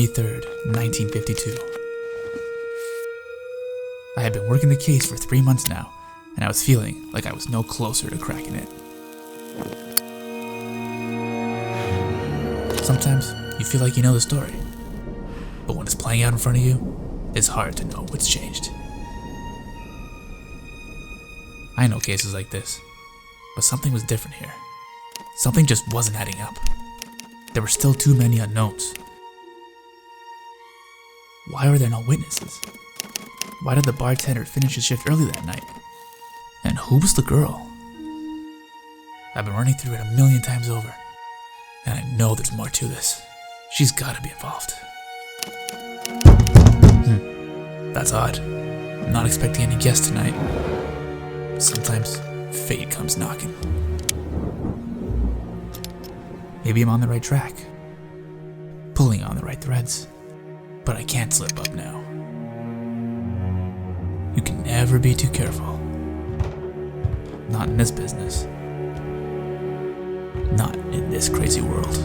May 3rd, 1952. I had been working the case for 3 months now, and I was feeling like I was no closer to cracking it. Sometimes you feel like you know the story, but when it's playing out in front of you, it's hard to know what's changed. I know cases like this, but something was different here. Something just wasn't adding up. There were still too many unknowns. Why were there no witnesses? Why did the bartender finish his shift early that night? And who was the girl? I've been running through it a million times over, and I know there's more to this. She's gotta be involved. That's odd. I'm not expecting any guests tonight. Sometimes fate comes knocking. Maybe I'm on the right track, pulling on the right threads, but I can't slip up now. You can never be too careful. Not in this business. Not in this crazy world.